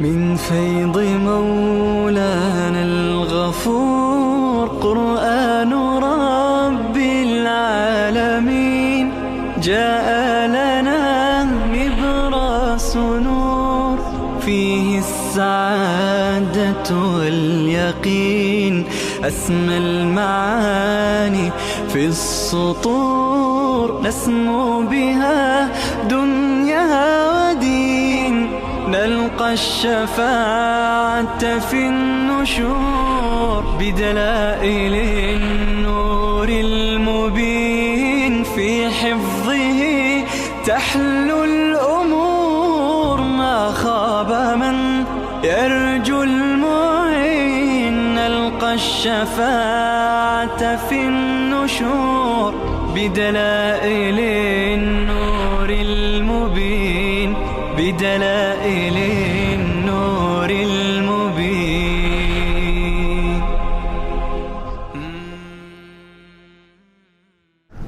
من فيض مولانا الغفور قرآن رب العالمين جاء لنا نبراس نور فيه السعادة واليقين أسمى المعاني في السطور نسمو بها دنيا ودين نلقى الشفاعة في النشور بدلائل النور المبين في حفظه تحلو الأمور ما خاب من يرجو المعين نلقى الشفاعة في النشور بدلائل النور المبين بدلائل النور المبين.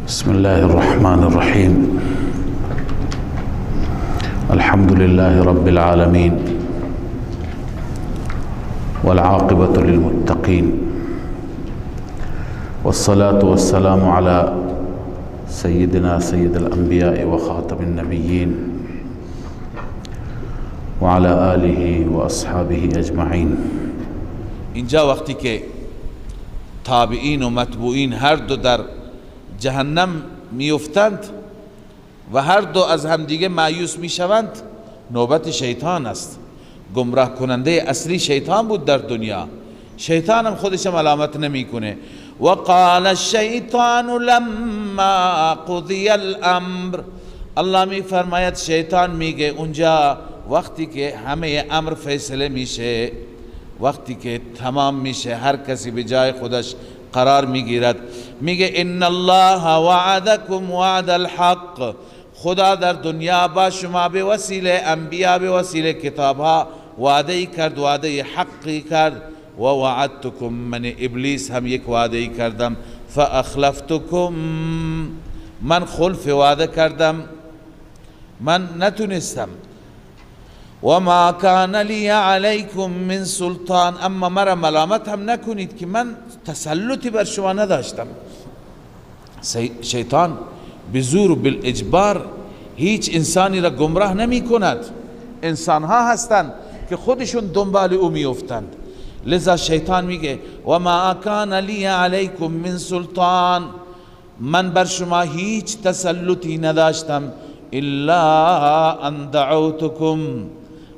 بسم الله الرحمن الرحيم. الحمد لله رب العالمين والعاقبة للمتقين والصلاة والسلام على سيدنا سيد الأنبياء وخاتم النبيين وعلى آله وأصحابه أجمعين. اینجا وقتی که تابعین و متبوعین هر دو در جهنم میافتند و هر دو از همدیگه مایوس میشوند نوبت شیطان است. گمراه کننده اصلی شیطان بود در دنیا. شیطان هم خودش ملامت نمیکنه. و قال الشیطان لما قضی الامر، الله می فرماید شیطان میگه اونجا وقتی که همه امر فیصله میشه، وقتی که تمام میشه، هر کسی به جای خودش قرار میگیرد، میگه ان الله وعدکم وعد الحق، خدا در دنیا با شما به وسیله انبیا به وسیله کتابها وعده کرد، وعده حقی کرد. و وعدتکم، من ابلیس هم یک وعده کردم، فاخلفتکم، من خلف وعده کردم، من نتونستم. و ما کان لی علیکم من سلطان، اما مرا ملامت هم نکنید که من تسلطی بر شما نداشتم. شیطان به زور و بالاجبار هیچ انسانی را گمراه نمی کند. انسان ها هستند که خودشون دنبال او می افتند. لذا شیطان میگه و ما کان لی علیکم من سلطان، من بر شما هیچ تسلطی نداشتم، الا ان دعوتکم،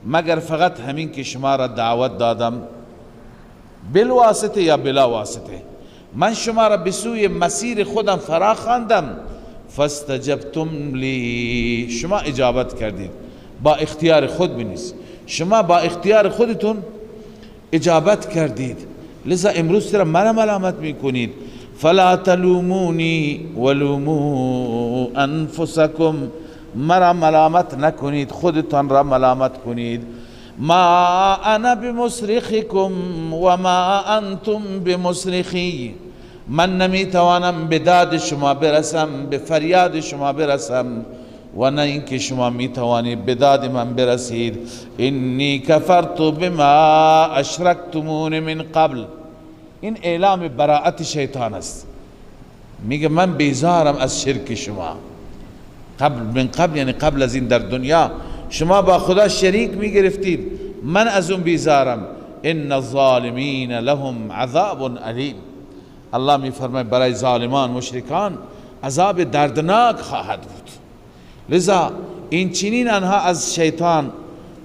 مگر فقط همین که شما را دعوت دادم، بالواسطه یا بلا واسطه، من شما را به سوی مسیر خودم فرا خواندم. فاستجبتم لی، شما اجابت کردید، با اختیار خود بنیست، شما با اختیار خودتون اجابت کردید. لذا امروز چرا مرا ملامت میکنید؟ فلا تلومونی ولومو انفسکم، مرا ملامت نکنید، خودتان را ملامت کنید. ما انا بمصرخکم و ما انتم بمصرخی، من نمیتوانم به داد شما برسم، به فریاد شما برسم، و نه اینکه شما میتوانید به داد من برسید. انی کفرت بما اشرکتمون من قبل، این اعلام براءت شیطان است. میگه من بیزارم از شرک شما. من قبل یعنی قبل از این در دنیا شما با خدا شریک میگرفتید، من از اون بیزارم. ان الظالمین لهم عذاب علیم، الله میفرماید برای ظالمان مشرکان عذاب دردناک خواهد بود. لذا این چنین آنها از شیطان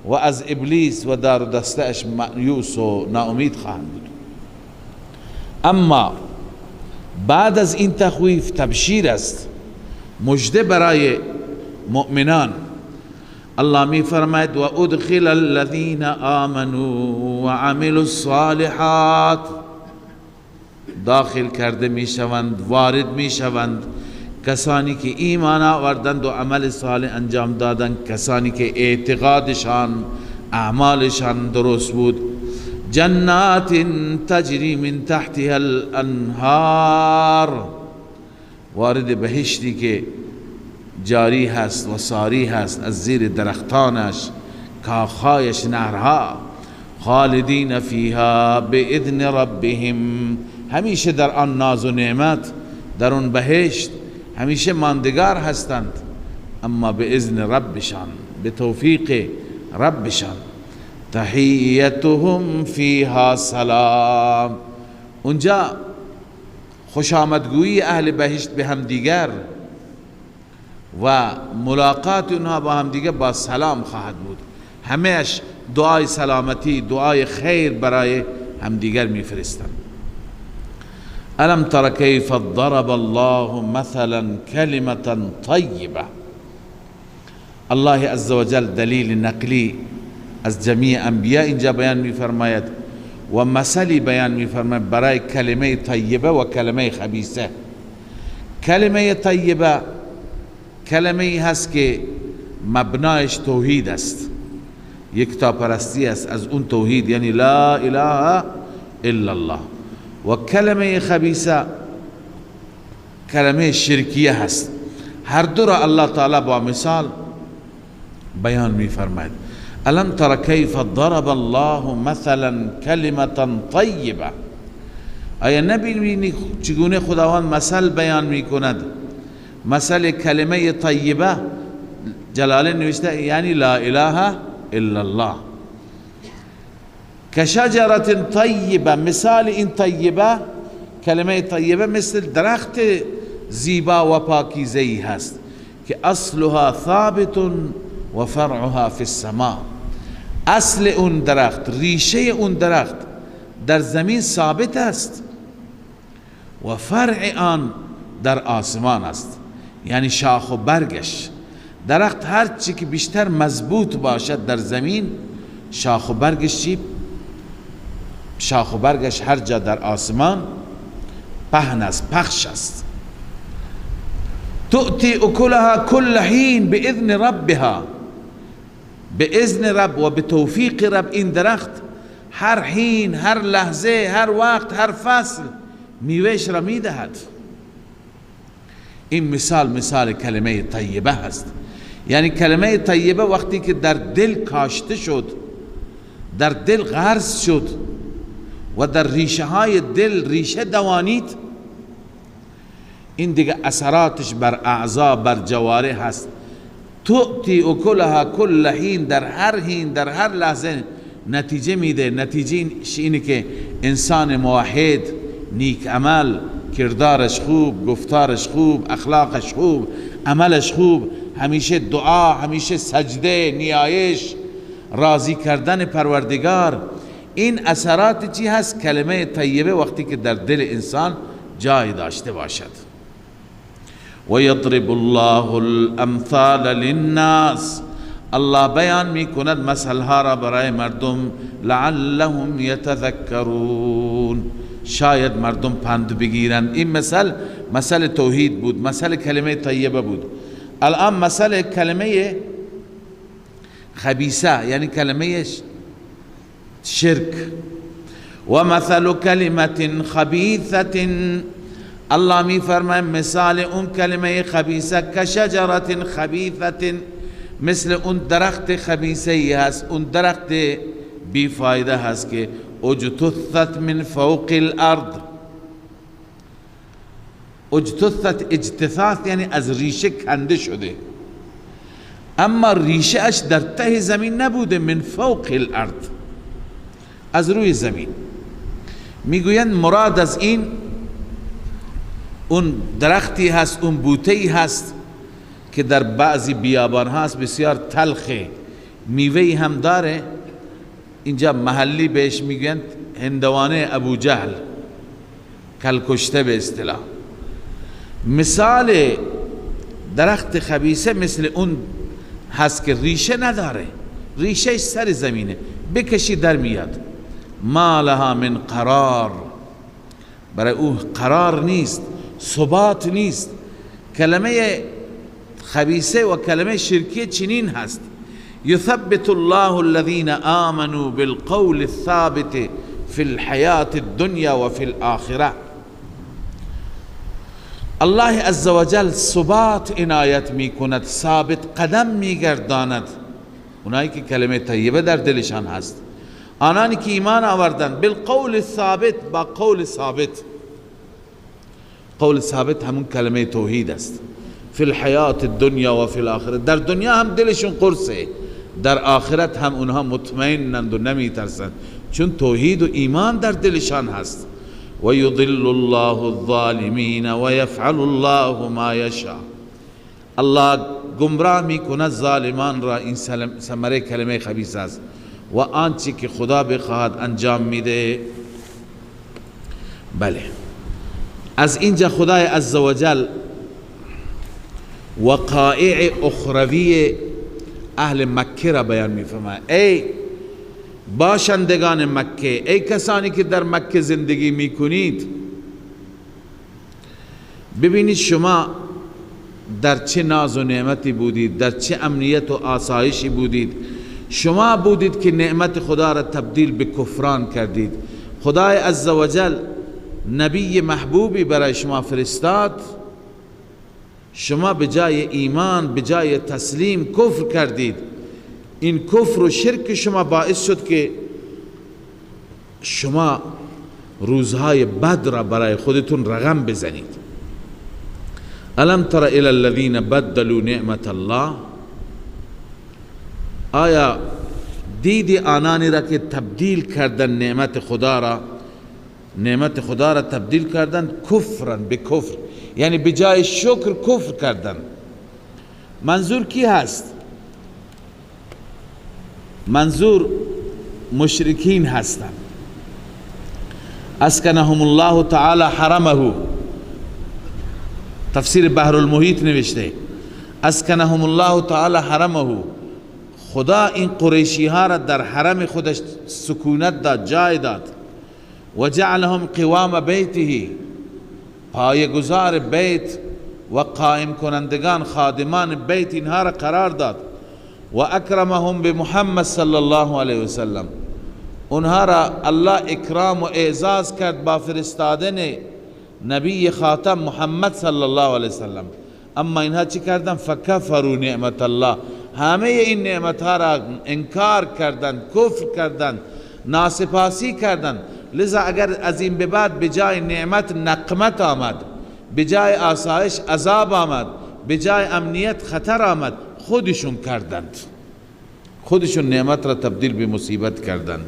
و از ابلیس و دار و دسته‌اش مایوس و ناامید خواهند بود. اما بعد از این تخویف تبشیر است، مژده برای مؤمنان. الله می فرماید و ادخل الذین آمنوا و عملوا الصالحات، داخل کرده می شوند، وارد می شوند کسانی که ایمان آوردند و عمل صالح انجام دادند، کسانی که اعتقادشان اعمالشان درست بود. جنات تجری من تحتها الانهار، وارد بهشتی که جاری هست و ساری هست از زیر درختانش کاخهایش نهرها، خالدین فیها باذن ربهم، همیشه در آن ناز و نعمت، در آن بهشت همیشه ماندگار هستند، اما به اذن ربشان، به توفیق ربشان. تحیتهم فیها سلام، اونجا خوش آمدگویی اهل بهشت به هم دیگر و ملاقات اونها با هم دیگر با سلام خواهد بود. همهش دعای سلامتی، دعای خیر برای هم دیگر میفرستند. الم تر کیف ضرب الله مثلا کلمة طیبه. الله عزوجل دلیل نقلی از جمیع انبیاء اینجا بیان میفرماید و مثلی بیان میفرماید برای کلمه طیبه و کلمه خبیثه. کلمه طیبه کلمه هست که مبنایش توحید است، یکتاپرستی است، از اون توحید یعنی لا اله الا الله. و کلمه خبیثه کلمه شرکیه هست. هر دو را الله تعالی با مثال بیان میفرماید. الم تر کیف ضرب الله مثلا کلمة طیبه. آیا نبینی چگونه خداوند مثل بیان میکند؟ مثل کلمه طیبه جلاله نوشته یعنی لا اله الا الله. کشجرة طیبه، مثال این طیبه، کلمه طیبه مثل درخت زیبا و پاکیزه‌ای هست که اصلها ثابت و فرعها فی السماء. اصل اون درخت، ریشه اون درخت در زمین ثابت است و فرع آن در آسمان است، یعنی شاخ و برگش. درخت هر چی که بیشتر مضبوط باشد در زمین، شاخ و برگش چی؟ شاخ و برگش هر جا در آسمان پهن است، پخش است. تؤتی اکلها کل حین باذن ربها، به اذن رب و به توفیق رب این درخت هر حین، هر لحظه، هر وقت، هر فصل میوهش را میدهد. این مثال کلمه طیبه هست. یعنی کلمه طیبه وقتی که در دل کاشته شد، در دل غرس شد و در ریشه های دل ریشه دوانید، این دیگه اثراتش بر اعضا، بر جوارح هست. تؤتی اکلها کل حین، در هر حین، در هر لحظه نتیجه میده. نتیجه اینه که انسان موحد، نیک عمل، کردارش خوب، گفتارش خوب، اخلاقش خوب، عملش خوب، همیشه دعا، همیشه سجده، نیایش، راضی کردن پروردگار. این اثرات چی هست؟ کلمه طیبه وقتی که در دل انسان جای داشته باشد. و یضرب الله الامثال للناس، الله بیان می کند مثلها را برای مردم، لعلهم یتذکرون، شاید مردم پند بگیرند. این مثل توحید بود، مثل کلمه طیبه بود. الان مثل کلمه خبیثه یعنی کلمه شرک. و مثل کلمه خبیثه، الله می فرماید مثال اون کلمه خبیثه کشجرة خبیثه، مثل اون درخت خبیثه هست، اون درخت بی فایده هست که اجتثت من فوق الارض. اجتثت، اجتثاث یعنی از ریشه کنده شده، اما ریشه اش در ته زمین نبوده، من فوق الارض، از روی زمین. میگویند مراد از این اون درختی هست، اون بوته‌ای هست که در بعضی بیابان هست، بسیار تلخه، میوه‌ای هم داره. اینجا محلی بهش میگویند هندوانه ابو جهل، کلکشته به اصطلاح. مثال درخت خبیثه مثل اون هست که ریشه نداره، ریشه سر زمینه، بکشی در میاد. ما لها من قرار، برای او قرار نیست، ثبات نیست. کلمه خبیثه و کلمه شرکیه چنین هست. یثبت الله الذین آمنوا بالقول الثابت فی الحیاة الدنیا و فی الآخرة. الله عزوجل ثبات عنایت می کند، ثابت قدم می گرداند اونایی که کلمه طیبه در دلشان هست، آنانی که ایمان آوردند بالقول ثابت، با قول ثابت. قول ثابت همون کلمه توحید است. فی الحیات الدنیا و فی الاخره، در دنیا هم دلشون قرصه، در آخرت هم اونها مطمئنند و نمی ترسند، چون توحید و ایمان در دلشان هست. و یضل الله الظالمین و یفعل الله ما یشاء. الله گمراه می کند ظالمان را. این ثمره کلمه خبیث است و آنچه که خدا بخواهد انجام میده. بله، از اینجا خدای عزوجل وقایع اخروی اهل مکه را بیان می‌فرماید. ای باشندگان مکه، ای کسانی که در مکه زندگی میکنید، ببینید شما در چه ناز و نعمتی بودید، در چه امنیت و آسایشی بودید. شما بودید که نعمت خدا را تبدیل به کفران کردید. خدای عزوجل نبی محبوبی برای شما فرستاد، شما به جای ایمان، به جای تسلیم کفر کردید. این کفر و شرک شما باعث شد که شما روزهای بد را برای خودتون رقم بزنید. الم تر الی الذین بدلوا نعمت الله، آیا دیدی آنانی را که تبدیل کردن نعمت خدا را تبدیل کردن کفرن به کفر، یعنی به جای شکر کفر کردن. منظور کی هست؟ منظور مشرکین هستند. اسکنهم الله تعالی حرمه، تفسیر بحر المحیط نوشته اسکنهم الله تعالی حرمه، خدا این قریشی ها را در حرم خودش سکونت داد، جای داد. و جعلهم قوام بیته، پایه‌گذار بیت و قائم کنندگان خادمان بیت اینها را قرار داد. و اکرمهم بمحمد صلی الله علیه وسلم، اونها را الله اکرام و اعزاز کرد با فرستادن نبی خاتم محمد صلی الله علیه وسلم. اما اینها چی کردن؟ فکفروا نعمت الله، همه این نعمت ها را انکار کردند، کفر کردند، ناسپاسی کردند. لذا اگر از این به بعد به جای نعمت نقمت آمد، به جای آسایش عذاب آمد، به جای امنیت خطر آمد، خودشون کردند، خودشون نعمت را تبدیل به مصیبت کردند.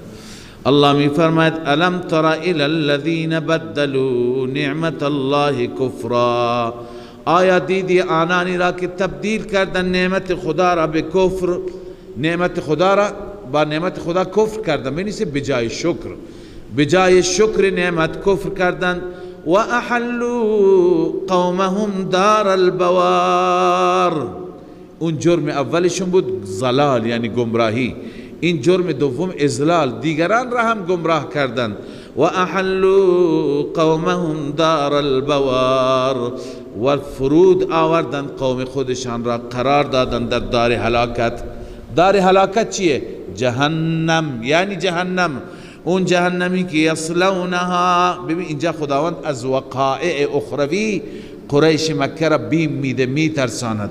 الله می فرماید الم تر الی الذین بدلوا نعمت الله کفرا، آیا دیدی آنانی را که تبدیل کردن نعمت خدا را به کفر، نعمت خدا را با نعمت خدا کفر کردن، بنیسه به جای شکر، به جای شکر نعمت کفر کردن. و احلوا قومهم دار البوار، اون جرم اولشون بود ضلال یعنی گمراهی، این جرم دوم اضلال، دیگران را هم گمراه کردند. و احلوا قومهم دار البوار، و فرود آوردند قوم خودشان را، قرار دادند در دار هلاکت. دار هلاکت چیه؟ جهنم، یعنی جهنم، اون جهنمی که یصلونها. ببین اینجا خداوند از وقایع اخروی قریش مکه را بیم میده، میترساند.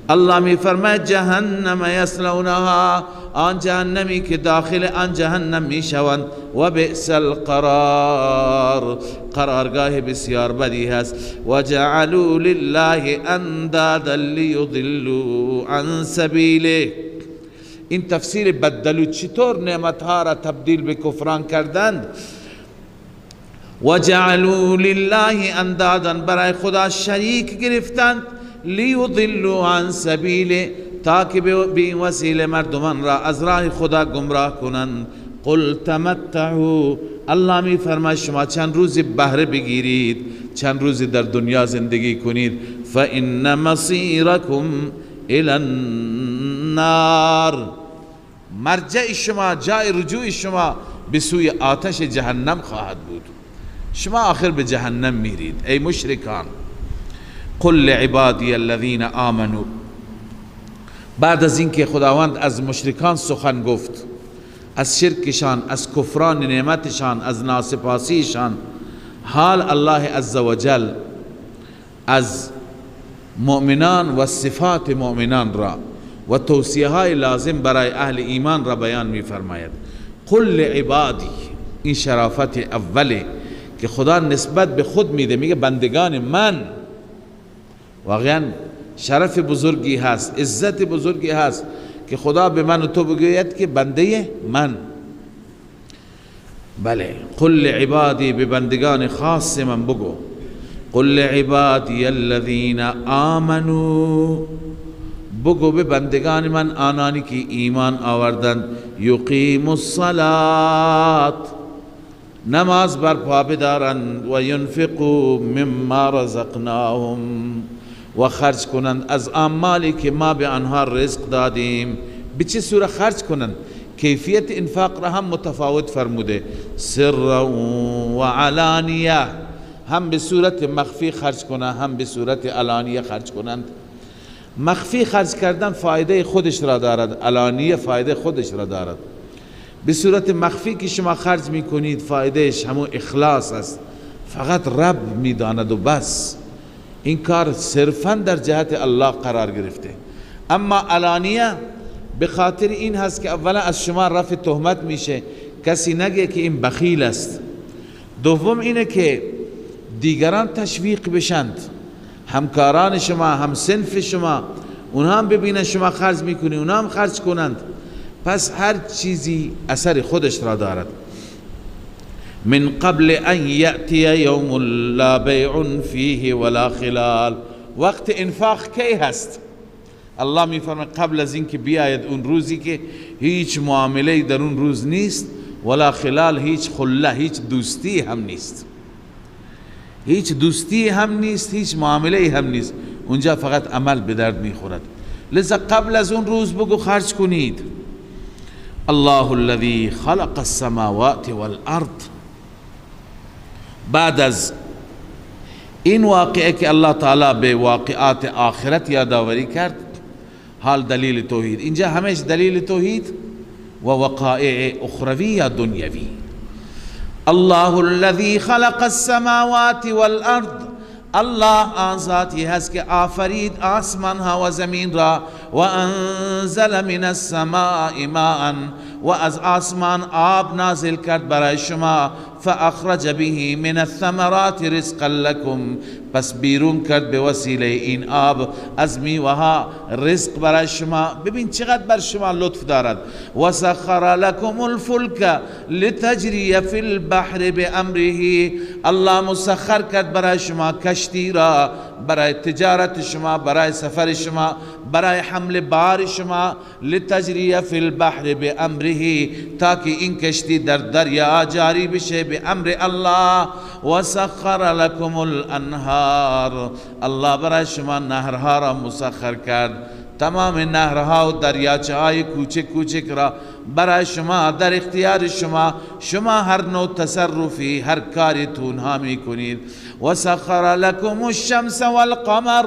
الله می فرماید جهنم یصلونها، آن جهنمی که داخل آن جهنم می شوند. و بئس القرار، قرارگاه بسیار بدی هست. و جعلوا لله اندادا لیضلوا عن سبیله، این تفسیر بدلو، چطور نعمتها را تبدیل به کفران کردند. و جعلوا لله اندادا، برای خدا شریک گرفتند. لیضلوا عن سبیله، تاکه به این وسیله مردمان را از راه خدا گمراه کنند. قل تمتعوا، الله می فرماید شما چند روز بهره بگیرید، چند روز در دنیا زندگی کنید. فإن مصیرکم الی النار، مرجع شما، جای رجوع شما به سوی آتش جهنم خواهد بود. شما آخر به جهنم میرید ای مشرکان. قل لعبادی الذین آمنوا، بعد از اینکه خداوند از مشرکان سخن گفت، از شرکشان، از کفران نعمتشان، از ناسپاسیشان، حال الله عزوجل از مؤمنان و صفات مؤمنان را و توصیه های لازم برای اهل ایمان را بیان می فرماید. قل لعبادی، این شرافت اوله که خدا نسبت به خود میده، میگه بندگان من. واقعا شرف بزرگی هست، عزت بزرگی هست که خدا به من و تو بگوید که بنده من. بله، قل لعبادی، به بندگان خاص من بگو. قل لعبادی الذین آمنوا، بگو به بندگان من آنانی که ایمان آوردند، یقیم الصلاة، نماز برپا بدارند، و ینفقوا مما رزقناهم، و خرج کنند از آن مالی که ما به آنها رزق دادیم. به چه صورت خرج کنند؟ کیفیت انفاق را هم متفاوت فرموده، سر و علانیه، هم به صورت مخفی خرج کنند، هم به صورت علانیه خرج کنند. مخفی خرج کردن فایده خودش را دارد، علانیه فایده خودش را دارد. به صورت مخفی که شما خرج میکنید فایدهش همون اخلاص است، فقط رب میداند و بس. این کار صرفا در جهت الله قرار گرفته. اما علانیه به خاطر این هست که اولا از شما رفع تهمت میشه، کسی نگه که این بخیل است. دوم اینه که دیگران تشویق بشند، همکاران شما، هم صنف شما، اونها هم ببینن شما خرج میکنی، اونها هم خرج کنند. پس هر چیزی اثر خودش را دارد. من قبل ان یأتی یوم لا بیع فیه ولا خلال، وقت انفاق کی هست؟ الله میفرماید قبل از این که بیاید اون روزی که هیچ معامله در اون روز نیست، ولا خلال، هیچ خله، هیچ دوستی هم نیست، هیچ دوستی هم نیست، هیچ معامله هم نیست. اونجا فقط عمل به درد میخورد. لذا قبل از اون روز بگو خرج کنید. الله الذي خلق السماوات والارض، بعد از این واقعه که الله تعالی به واقعات آخرت یادآوری کرد، حال دلیل توحید. اینجا همیشه دلیل توحید و وقائع اخروی یا دنیوی. الله الذي خلق السماوات والارض، الله آن ذاتی هست که آفرید آسمان ها و زمین را، و انزل من السماء ماء، و از آسمان آب نازل کرد برای شما، فاخرج به من الثمرات رزقا لكم، پس بیرون کرد به وسیله این آب از میوه‌ها رزق برای شما. ببین چقدر بر شما لطف دارد. و سخر لكم الفلك لتجری فی البحر بامره، الله مسخر کرد برای شما کشتی را، برای تجارت شما، برای سفر شما، برای حمل بار شما. لتجری فی البحر بامره، تاکہ این کشتی در دریا جاری بشه به امر الله. و سخر لكم الانهار، الله برای شما نهرها را مسخر کرد، تمام نهرها و دریاچه های کوچک کوچک را برای شما در اختیار شما. شما هر نوع تصرفی، هر کاری تونها می کنید. و سخر لكم الشمس والقمر،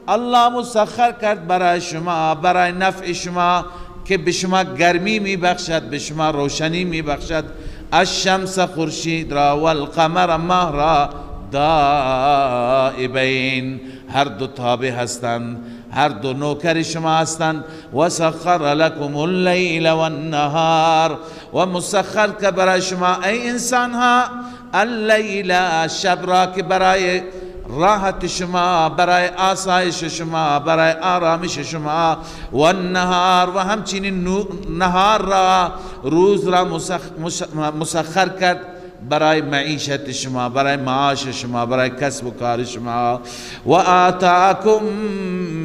الله مسخر کرد برای شما، برای نفع شما، که به شما گرمی می بخشد، به شما روشنی می بخشد. الشمس خورشید را، والقمر ماه را، دائبین، هر دو تابع هستند، هر دو نوکر شما هستند. و سخر لكم اللیل والنهار، و مسخر که برای شما ای انسان ها اللیل، شب را، که برای راحت شما، برای آسایش شما، برای آرامش شما. و النهار، و همچنین نهار را، روز را مسخر کرد برای معیشت شما، برای معاش شما، برای کسب و کار شما. و آتاکم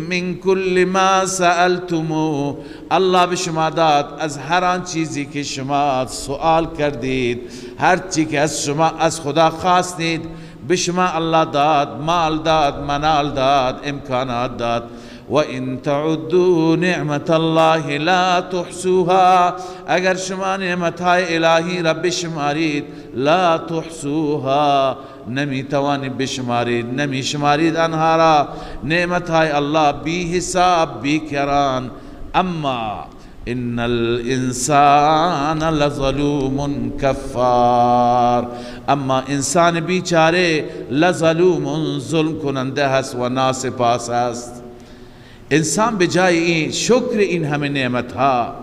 من کل ما سألتمو، الله به شما داد از هر آن چیزی که شما سوال کردید، هر چیزی که از شما از خدا خواستید به شما الله داد، مال داد، منال داد، امکانات داد. و ان تعدوا نعمت الله لا تحصوها، اگر شما نعمتهای الهی را بشمارید، لا تحصوها، نمی توانید بشمارید، نمی شمارید آنها را. نعمتهای الله بی حساب، بی کران. اما ان الانسان لظلوم کفار، اما انسان بیچاره لظلوم، ظلم کننده است و ناسپاس است. انسان به جای این شکر این همه نعمت ها،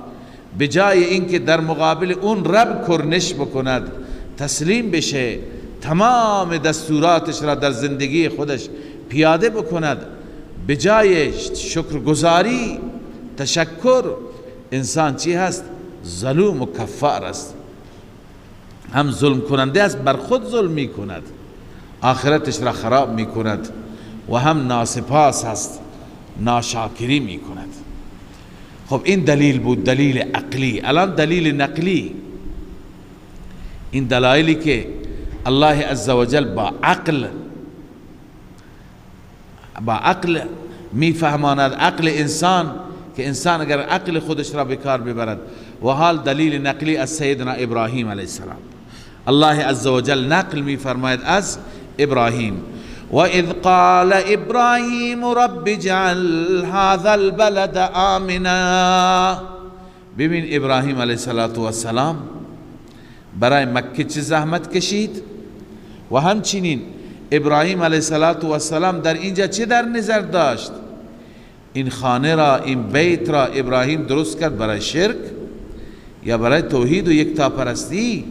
به جای این که در مقابل اون رب کرنش بکند، تسلیم بشه، تمام دستوراتش را در زندگی خودش پیاده بکند، به جای شکرگزاری تشکر، انسان چی هست؟ ظلوم و کفار است. هم ظلم کننده است، بر خود ظلم می کند، آخرتش را خراب می کند، و هم ناسپاس هست، ناشاکری می کند. خب این دلیل بود، دلیل عقلی. الان دلیل نقلی، این دلایلی که الله عزوجل با عقل میفهماند، عقل انسان، که انسان اگر عقل خودش را بکار ببرد. و حال دلیل نقلی از سیدنا ابراهیم علیه السلام، الله عزوجل نقل میفرماید از ابراهیم: و اذ قال ابراهیم رب اجعل هذا البلد آمنا. ببین ابراهیم علیه السلام برای مکه چه زحمت کشید، و همچنین ابراهیم علیه السلام در اینجا چه در نظر داشت؟ این خانه را، این بیت را ابراهیم درست کرد برای شرک یا برای توحید و یکتاپرستی؟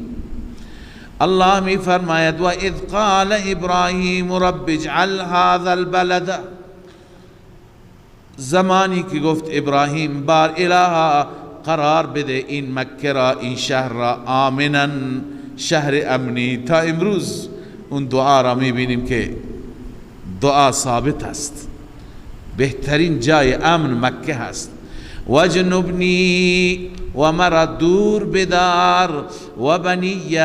الله می فرماید: و اذ قال ابراهیم رب اجعل هذا البلد، زمانی که گفت ابراهیم بار الها قرار بده این مکه را، این شهر را، آمنا، شهر امنی. تا امروز اون دعا را می بینیم که دعا ثابت است، بهترین جای امن مکه هست. وجنبنی، و مرا دور بدار، و بنی،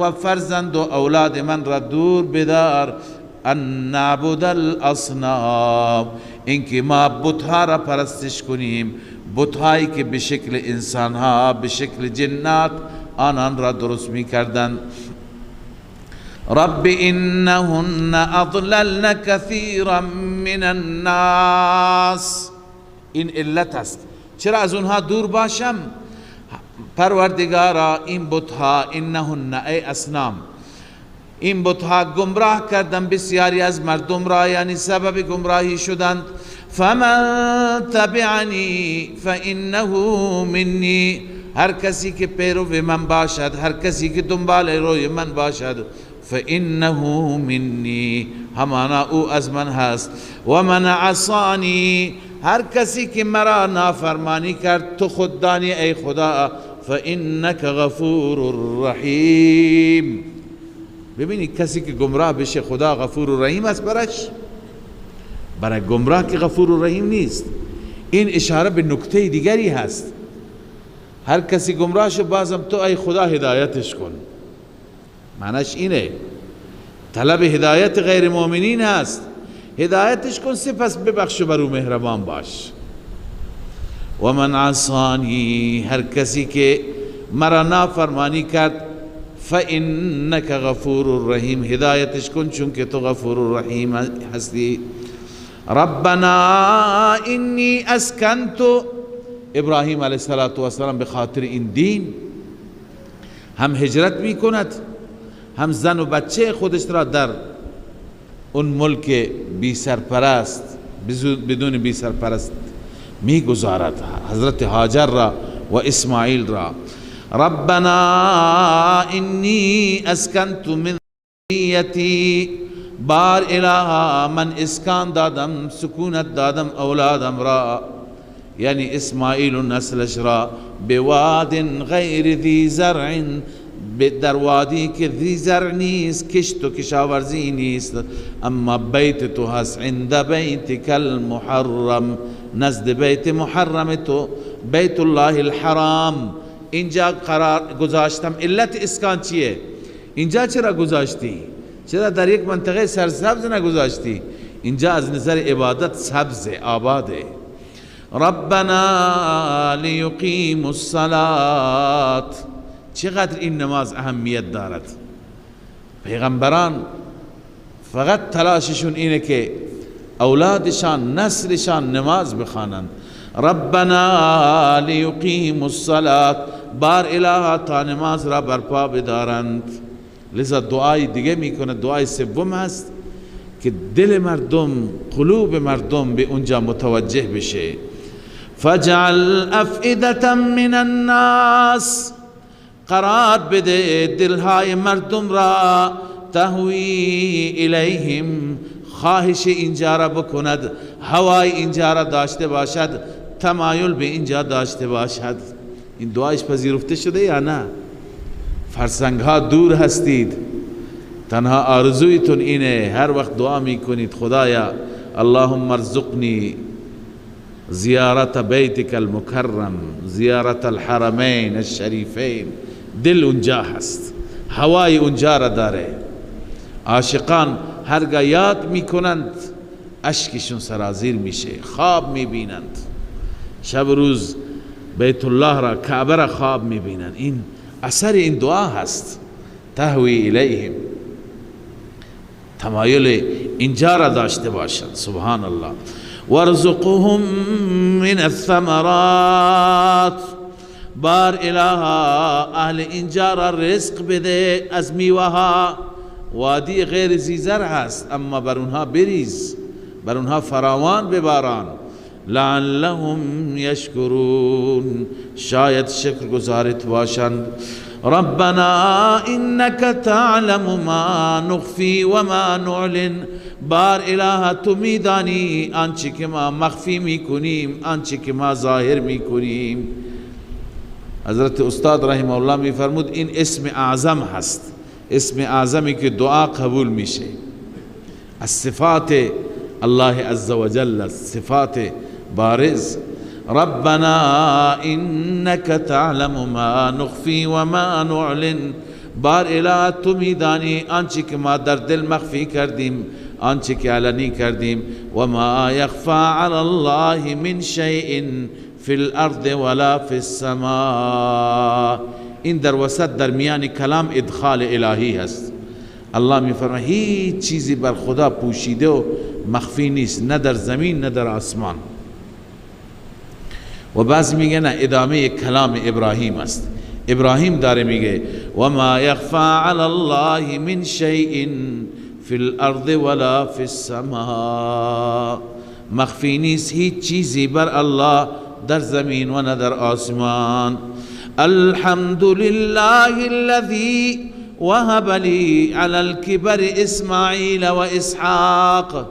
و فرزند و اولاد من را دور بدار، ان نعبد الاصنام، اینکه ما بتها را پرستش کنیم، بتهایی که به شکل انسانها، به شکل جنات آنان را درست می کردن. رب انهن اضللن كثيرا من الناس، این علت است چرا از اونها دور باشم؟ پروردگارا این بتها، انهن ای اصنام، این بتها گمراه کردن بسیاری از مردم را، یعنی سبب گمراهی شدند. فمن تبعنی فانه منی، هر کسی که پیرو من باشد، هر کسی که دنبال روی من باشد، فانه منی، همانا او از من هست. و من عصانی، هر کسی که مرا نافرمانی کرد، تو خود دانی ای خدا، فانک غفور رحیم. ببینی کسی که گمراه بشه خدا غفور و رحیم است برش، برای گمراه که غفور و رحیم نیست. این اشاره به نکته دیگری هست. هر کسی گمراه شد بازم تو ای خدا هدایتش کن، معنیش اینه، طلب هدایت غیر مؤمنین هست، هدایتش کن سپس ببخش و برو مهربان باش. و من عصانی، هر کسی که مرا نافرمانی کرد، فانک غفور رحیم، هدایتش کن چون که تو غفور رحیم هستی. ربنا انی اسکنت، ابراهیم علیه السلام به خاطر این دین هم هجرت می کند، هم زن و بچه خودش را در اون ملک بی سرپرست، بدون بی سرپرست می گذارد، حضرت هاجر را و اسماعیل را. ربنا انی اسکنت من ذریتی، بار الها من اسکان دادم، سکونت دادم اولادم را، یعنی اسماعیل و نسلش را، بواد غیر ذی زرع، در وادی که ذی زرع نیست، کشت و کشاورزی نیست، اما بیت تو هست، عند بیتک المحرم، نزد بیت محرم تو، بیت الله الحرام، اینجا قرار گذاشتم. علت اسکان چیه؟ اینجا چرا گذاشتی؟ چرا در یک منطقه سرسبز نگذاشتی؟ اینجا از نظر عبادت سبز آباده. ربنا لیقیموا الصلاة، چقدر این نماز اهمیت دارد. پیغمبران فقط تلاششون اینه که اولادشان، نسلشان نماز بخوانند. ربنا لیقیموا الصلاة، بار الها تا نماز را برپا بدارند. لذا دعای دیگه میکنه، دعای سوم هست که دل مردم، قلوب مردم به اونجا متوجه بشه. فجعل افئدة من الناس، قرار بده دلهای مردم را، تهوی الیهم، خواهش اینجا را بکند، هوای اینجا را داشته باشد، تمایل به اینجا داشته باشد. این دعایش پذیرفته شده یا نه؟ فرسنگ ها دور هستید، تنها آرزویتون اینه، هر وقت دعا میکنید خدایا اللهم ارزقنی زیارت بیتک المکرم، زیارت الحرمین الشریفین. دل اونجا هست، هوای اونجا را داره. عاشقان هرگاه یاد میکنند اشکشون سرازیر میشه، خواب میبینند، شب روز بیت الله را، کعبه را خواب میبینند. این اثر این دعا هست. تهوی الیهم، تمایل اینجا را داشته باشند. سبحان الله. وارزقهم من الثمرات، بار الها اهل اینجا را رزق بده از میوه ها. وادی غیر زیزر هست اما بر اونها بریز، بر اونها فراوان بباران. لعلهم یشکرون، شاید شکر گزارت باشند. ربنا انك تعلم ما نخفی و ما نعلن، بار الها تو میدانی آنچه که ما مخفی میکنیم، آنچه که ما ظاهر میکنیم. حضرت استاد رحمه الله میفرمود این اسم اعظم هست، اسم اعظمی که دعا قبول میشه. از صفات الله عزوجل، صفات بارز. ربنا انك تعلم ما نخفی و ما نعلن، بار الها تو میدانی آنچه که ما در دل مخفی کردیم، آنچه که علنی کردیم. و ما یخفى علی الله من شیء فی الارض ولا فی السماء. این در وسط در میان کلام ادخال الهی هست. الله میفرماید هیچ چیزی بر خدا پوشیده و مخفی نیست، نه در زمین نه در آسمان. و بعض میگه نه، ادامه کلام ابراهیم است. ابراهیم داره میگه و ما یخفى علی الله من شیء فی الارض ولا فی السماء، مخفی نیست هیچ چیزی بر الله در زمین و نه در آسمان. الحمد لله الذي وهب لي على الكبر اسماعیل و اسحاق.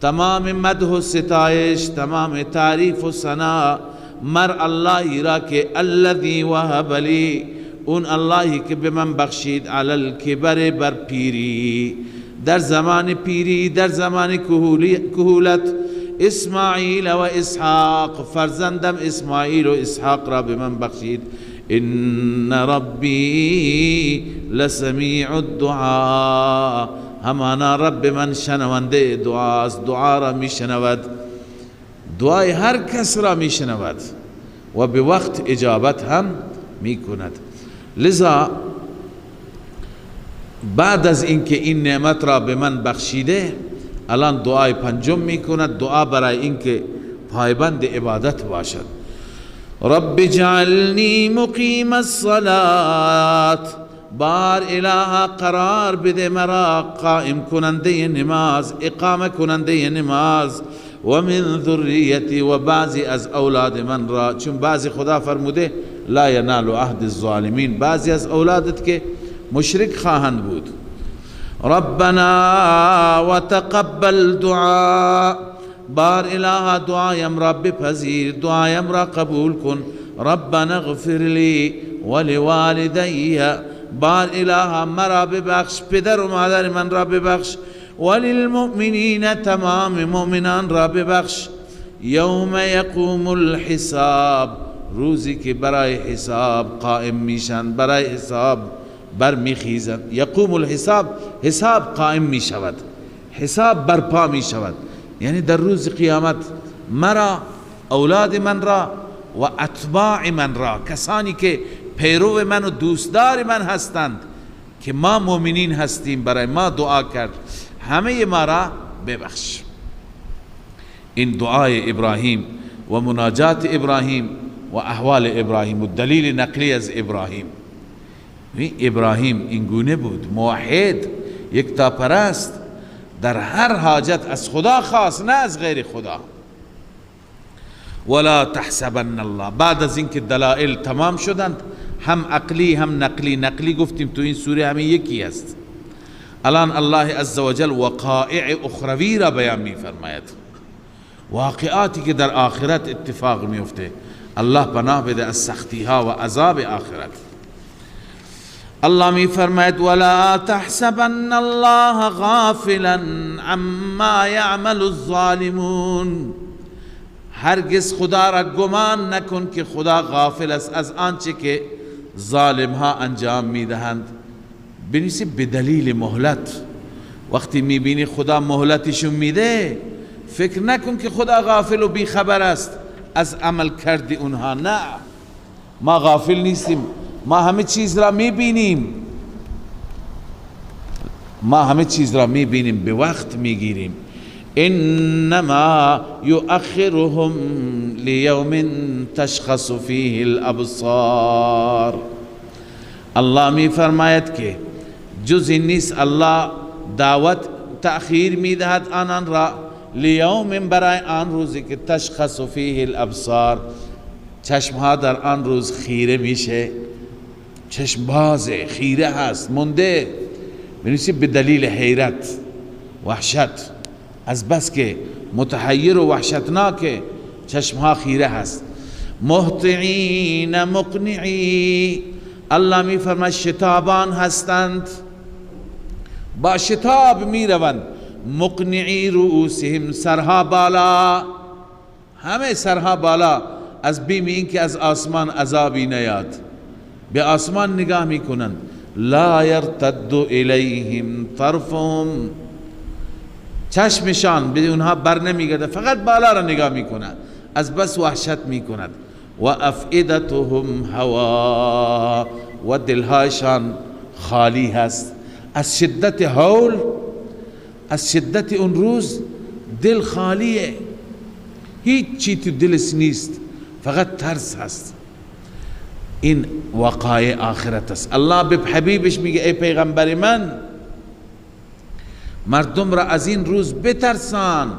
تمام مدح و ستایش، تمام تعریف و ثنا مر اللهی را که الذي وهب لي، اون اللهی که به من بخشید، علی الکبر بر پیری، در زمان پیری، در زمان کهولت، اسماعیل و اسحاق، فرزندم اسماعیل و اسحاق را به من بخشید. ان ربی لسمیع الدعاء، همانا رب من شنونده دعاست، دعا را می شنود، دعای هر کس را می شنود و به وقت اجابت هم می کند. لذا بعد از اینکه این نعمت را به من بخشیده، الان دعای پنجم می کند، دعا برای اینکه پایبند عبادت باشد. رب اجعلنی مقیم الصلاة، بار الها قرار بده مرا قائم کننده نماز، اقامه کننده نماز. و من ذریتی، و بعضی از اولاد من را، چون بعضی خدا فرموده لا ینال عهد الظالمین، بعضی از اولادت که مشرک خواهند بود. ربنا و تقبل دعا، بار الها دعایم را بپذیر، دعایم را قبول کن. ربنا اغفر لی ولوالدی، بار الها مرا ببخش، پدر و مادر من را ببخش. وللمؤمنین، تمام مؤمنان را ببخش. یوم یقوم الحساب، روزی که برای حساب قائم میشن، برای حساب برمیخیزند. یقوم الحساب، حساب قائم می شود، حساب برپا می شود. یعنی در روز قیامت مرا، اولاد من را و اتباع من را، کسانی که پیرو من و دوستدار من هستند که ما مؤمنین هستیم، برای ما دعا کرد، همه ما را ببخش. این دعای ابراهیم و مناجات ابراهیم و احوال ابراهیم و دلیل نقلی از ابراهیم. ابراهیم این گونه بود، موحد، یکتا پرست، در هر حاجت از خدا خواست، نه از غیر خدا. ولا تحسبن الله، بعد از اینکه دلائل تمام شدند، هم عقلی هم نقلی. نقلی گفتیم تو این سوره همین یکی است. الان الله عزوجل وقائع اخروی را بیان می فرماید، واقعاتی که در آخرت اتفاق میفته. الله پناه بده از سختی ها و عذاب آخرت. الله می فرماید ولا تحسبن الله غافلا عما يعمل الظالمون، هرگز خدا را گمان نکن که خدا غافل است از آنچه که ظالم ها انجام میدهند. بنویسی به دلیل مهلت. وقتی میبینی خدا مهلتشون میده، فکر نکن که خدا غافل و بیخبر است از عمل کردی اونها. نه، ما غافل نیستیم، ما همه چیز را میبینیم، ما همه چیز را میبینیم، به وقت میگیریم. انما یؤخرهم لیوم تشخص فیه الابصار. الله می فرماید که جز این نیست، الله دعوت تأخیر می دهد آنان را لیوم، برای آن روزی که تشخص فیه الابصار، چشمها در آن روز خیره میشه. چشم بازه، خیره هست، منده. بنویسی به دلیل حیرت، وحشت، از بس که متحیر و وحشتناک چشمها خیره هست. مهطعین مقنعی، الله می فرماید شتابان هستند، با شتاب می روند. مقنعی رؤوسهم، سرها بالا، همه سرها بالا، از بیم این که از آسمان عذابی نیاد. به آسمان نگاه می کنند. لا یرتد الیهم طرفهم، چشمشان به اونها بر نمیگرده، فقط بالا را نگاه میکنند، از بس وحشت میکند. و افئدتهم هوا، و دلهایشان خالی هست از شدت هول، از شدت اون روز دل خالیه، هیچ چی تو دلش نیست، فقط ترس هست. این وقایع آخرت است. الله به حبیبش میگه ای پیغمبر من، مردم را از این روز بترسان.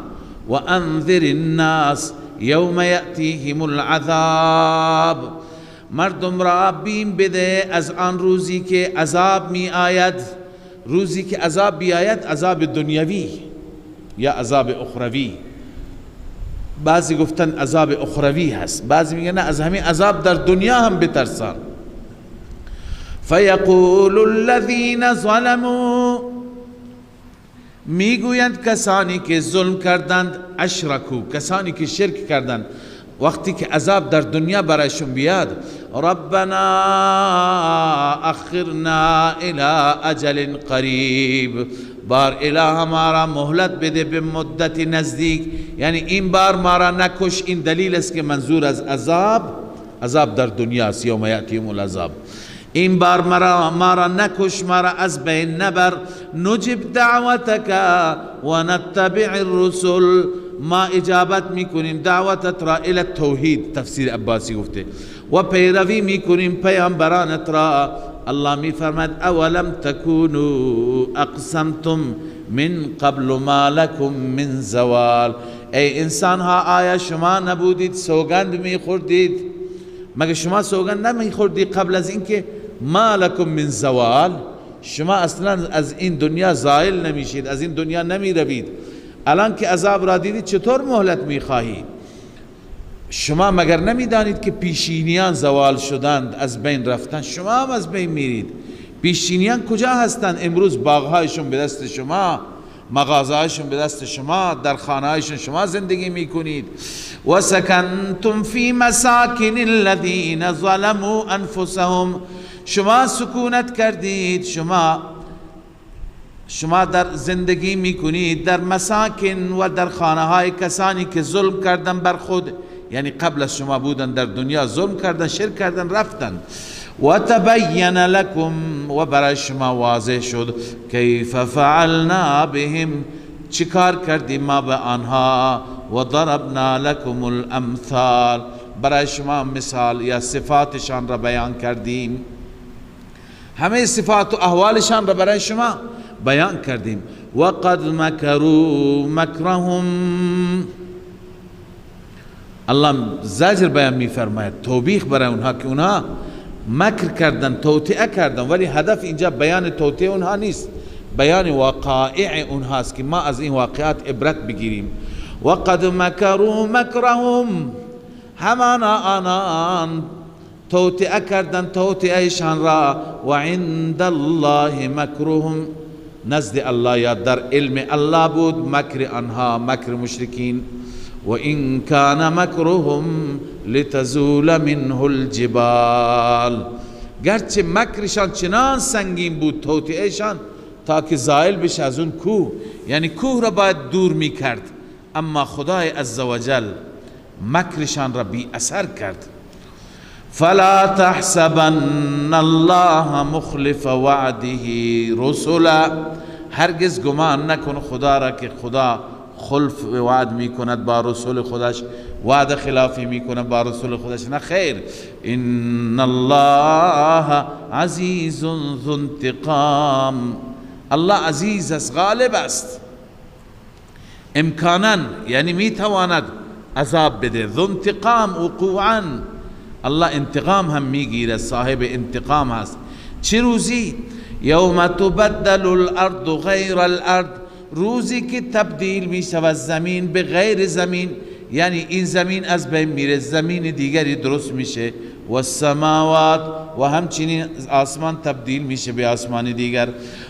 و انذر الناس یوم یأتیهم العذاب، مردم را بیم بده از آن روزی که عذاب می آید. روزی که عذاب بیاید، عذاب دنیوی یا عذاب اخروی. بعضی گفتن عذاب اخروی هست، بعضی میگن نه، از همین عذاب در دنیا هم بترسان. فیقول الذین ظلموا، میگویند کسانی که ظلم کردند، اشرکو، کسانی که شرک کردند، وقتی که عذاب در دنیا برایشون بیاد، ربنا اخرنا الى اجل قریب، بار اله همارا مهلت بده به مدت نزدیک، یعنی این بار مارا نکش. این دلیل است که منظور از عذاب در دنیا است، یوم یأتیهم العذاب. این بار مارا نکش، مارا از بین نبر. نجب دعوتک و نتبع الرسل، ما اجابت میکنیم دعوتت را الى توحید، تفسیر عباسی گفته، و پیروی میکنیم پیامبرانت را. الله میفرماید اولم تکونوا اقسمتم من قبل ما لكم من زوال، ای انسان ها آیا شما نبودید سوگند میخوردید؟ مگه شما سوگند نمیخوردید قبل از اینکه ما لكم من زوال؟ شما اصلا از این دنیا زائل نمیشید، از این دنیا نمیروید. الان که عذاب را دیدید چطور مهلت میخواهید؟ شما مگر نمیدانید که پیشینیان زوال شدند، از بین رفتن؟ شما هم از بین میرید. پیشینیان کجا هستند؟ امروز باغهایشون به دست شما، مغازهایشون به دست شما، در خانهایشون شما زندگی میکنید. و سکنتم فی مساکن الذین ظلموا انفسهم، شما سکونت کردید، شما در زندگی میکنید در مساکن و در خانه های کسانی که ظلم کردن بر خود، یعنی قبل از شما بودن در دنیا، ظلم کردن، شرک کردن، رفتن. و تبین لکم، و برای شما واضح شد، کیف فعلنا بهم، چیکار کردیم ما به آنها. و ضربنا لکم الامثال، برای شما مثال یا صفاتشان را بیان کردیم، همه صفات و احوالشان را برای شما بیان کردیم. وقد مكروا مکرهم. الله زجر بیان میفرماید، توبیخ برای اونها که اونها مکر کردن، توطئه کردن، ولی هدف اینجا بیان توطئه اونها نیست، بیان وقائع اونهاست که ما از این واقعات عبرت بگیریم. وقد مکروا مکرهم، همانا آنان توطئه کردن توطئهشان را. و عند الله مکرهم، نزد الله یا در علم الله بود مکر آنها، مکر مشرکین. و این کان مکرهم لتزول منه الجبال، گرچه مکرشان چنان سنگین بود توطئهشان تا که زائل بشه از اون کوه، یعنی کوه را باید دور می کرد، اما خدای عزوجل مکرشان را بی اثر کرد. فلا تحسبن الله مخلف وعده رسلا، هرگز گمان نکن خدا را که خدا خلف وعد میکند با رسول خودش، وعده خلافی میکند با رسول خودش، نه خیر. ان الله عزیز ذو انتقام، الله عزیز است، غالب است، امکانا یعنی میتواند عذاب بده. ذو انتقام وقوعا، الله انتقام هم میگیره، صاحب انتقام هست. چه روزی؟ یوم تبدل الارض غیر الارض، روزی که تبدیل می شود زمین به غیر زمین، یعنی این زمین از بین میره، زمین دیگری درست میشه. و السماوات، و همچنین آسمان تبدیل میشه به آسمان دیگر.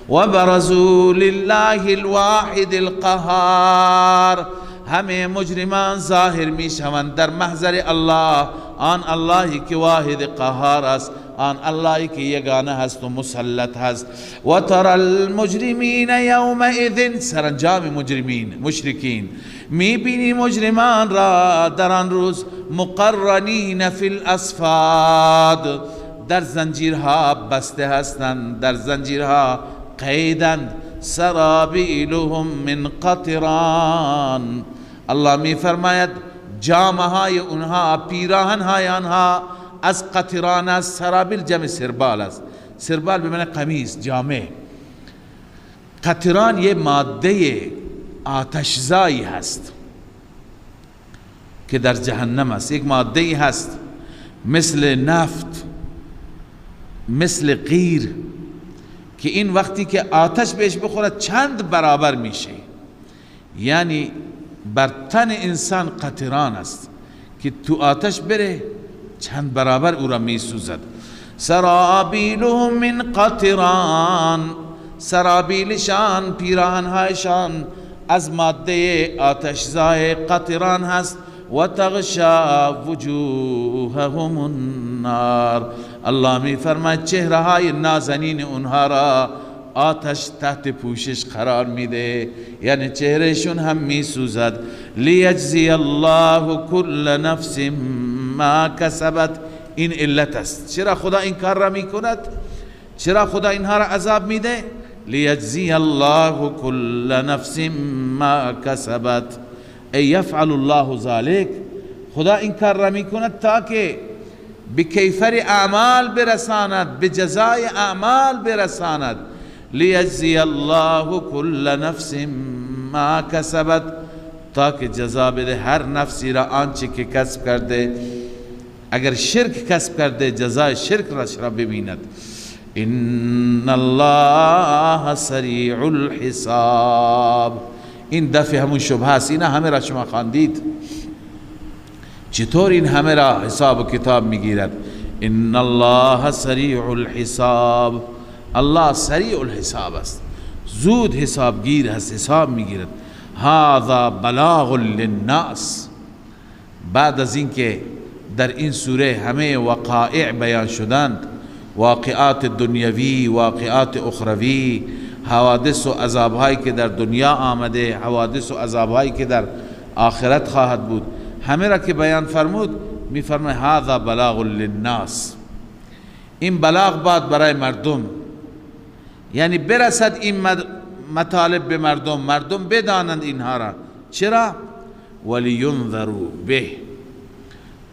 و برزوا لله الواحد القهار، همه مجرمان ظاهر میشوند در محضر الله، آن اللهی که واحد قهار است، آن اللهی که یگانه هست و مسلط هست. و ترى المجرمین یومئذ، سرانجام مجرمین مشرکین میبینی مجرمان را در آن روز مقرنین فی الاصفاد، در زنجیرها بسته هستند، در زنجیرها قیدند. سرابیلهم من قطران، الله می فرماید جامه های اونها، پیراهن های آنها از قطران است. سرابیل جمع سربال است، سربال به معنی قمیص، جامه. قطران یه ماده آتشزایی هست که در جهنم است، یک ماده هست مثل نفت، مثل قیر، که این وقتی که آتش بهش بخورد چند برابر میشه، یعنی بر تن انسان قطران است که تو آتش بره چند برابر او را میسوزد. سرابیلهم من قطران، سرابیلشان، پیراهنهایشان از ماده آتشزای قطران هست. و تغشا وجوههم النار، الله می فرماید چهره های نازنین اونها را آتش تحت پوشش قرار میده، یعنی چهرهشون هم می سوزد. لیجزی الله کل نفس ما کسبت، این علت است چرا خدا این کار را می کند، چرا خدا اینها را عذاب میده. لیجزی الله کل نفس ما کسبت، ای یفعل الله ذلك، خدا این کار را می کند تا که به کیفر اعمال برساند، به جزای اعمال برساند. لیجزی الله کل نفس ما کسبت، تا که جزا بده هر نفسی را آنچه که کسب کرده. اگر شرک کسب کرده جزای شرک را ببیند. ان الله سریع الحساب، این دفع همون شبه است، اینا همه را شما خواندید، چطور این همه را حساب و کتاب میگیرد. ان الله سریع الحساب، الله سریع الحساب است، زود حسابگیر است، حساب میگیرد. هذا بلاغ للناس، بعد از اینکه در این سوره همه وقائع بیان شدند، واقعات دنیوی، واقعات اخروی، حوادث و عذابهایی که در دنیا آمده، حوادث و عذابهایی که در آخرت خواهد بود، همه را که بیان فرمود میفرماید هذا بلاغ للناس، این بلاغ باد برای مردم، یعنی برسد این مطالب به مردم، مردم بدانند اینها را. چرا؟ ولینذروا به،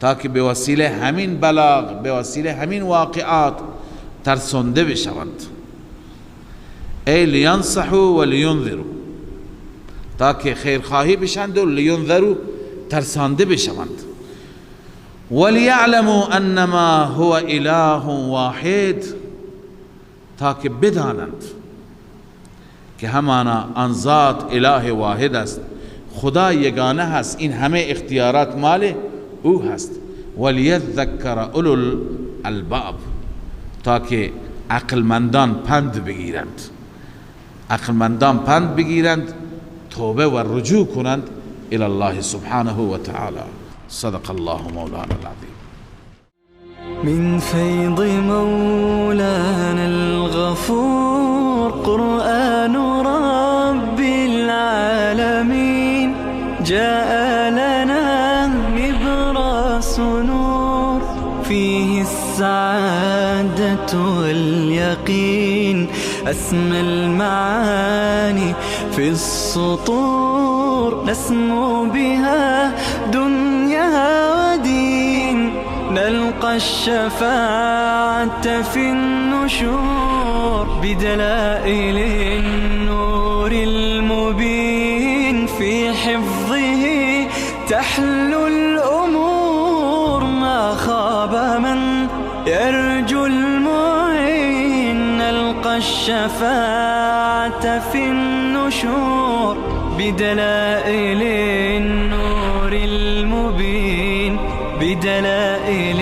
تا که به وسیله همین بلاغ، به وسیله همین واقعات ترسانده بشوند. ای لینصحوا ولینذروا، تاکه خیرخواهی بشند و لینذروا ترسانده بشوند. ولیعلموا انما هو اله واحد، تاکه بدانند که همانا آن ذات اله واحد است، خدا یگانه هست، این همه اختیارات مال او هست. ولیذکر اولو الالباب، تاکه عقلمندان پند بگیرند، عقلمندان پند بگیرند، توبه و رجوع کنند الى الله سبحانه و تعالی. صدق الله مولانا العظیم. من فيض مولانا الغفور قرآن رب العالمين، جاء لنا نبراس نور فيه السعادة واليقين، أسمى المعاني في السطور نسمو بها دنيا ودين، نلقى الشفاعة في النشور بدلائل النور المبين، في حفظه تحلو الأمور، ما خاب من يرجو المعين، نلقى الشفاعة في النشور بدلائل النور المبين، بدلائل